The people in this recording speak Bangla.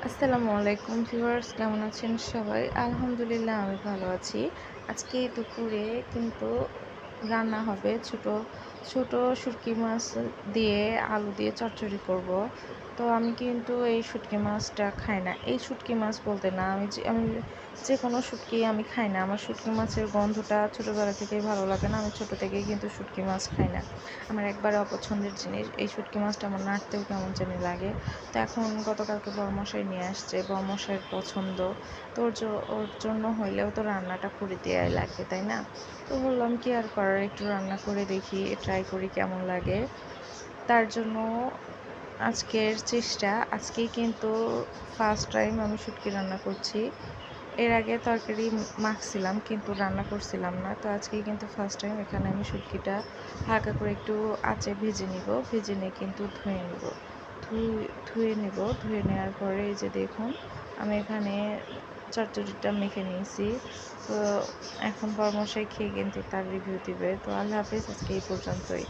আসসালামু আলাইকুম ভিউয়ার্স, কেমন আছেন সবাই? আলহামদুলিল্লাহ আমি ভালো আছি। আজকে দুপুরে কিন্তু রান্না হবে ছোট ছোট শুটকি মাছ দিয়ে আলু দিয়ে চচ্চড়ি করব। তো আমি কিন্তু এই শুটকি মাছটা খাই না। এই শুটকি মাছ বলতে না, আমি যে কোনো শুটকি আমি খাই না। আমার শুটকি মাছের গন্ধটা ছোটোবেলা থেকেই ভালো লাগে না। আমি ছোটো থেকেই কিন্তু শুটকি মাছ খাই না। আমার একবারে অপছন্দের জিনিস। এই শুটকি মাছটা আমার নাড়তেও কেমন জানি লাগে। তো এখন গতকালকে বড়মশাই নিয়ে আসছে, বড়মশাইয়ের পছন্দ। তো ওর জন্য হইলেও তো রান্নাটা করে দেওয়াই লাগবে, তাই না? তো বললাম কি আর করার, একটু রান্না করে দেখি, ট্রাই করি কেমন লাগে। তার জন্য আজকের চেষ্টা, আজকেই কিন্তু ফার্স্ট টাইম আমি শুটকি রান্না করছি। এর আগে তরকারি মাখছিলাম কিন্তু রান্না করছিলাম না। তো আজকেই কিন্তু ফার্স্ট টাইম এখানে আমি শুটকিটা হালকা করে একটু আঁচে ভেজে নিব। ভেজে নিয়ে কিন্তু ধুয়ে নিব। ধুয়ে নিব। ধুয়ে নেওয়ার পরে এই যে দেখুন, আমি এখানে চচ্চড়িটা মেখে নিয়েছি। তো এখন বরমশাই খেয়ে কিন্তু তার রিভিউ দিবে। তো আল্লাহ হাফেজ, আজকে এই পর্যন্তই।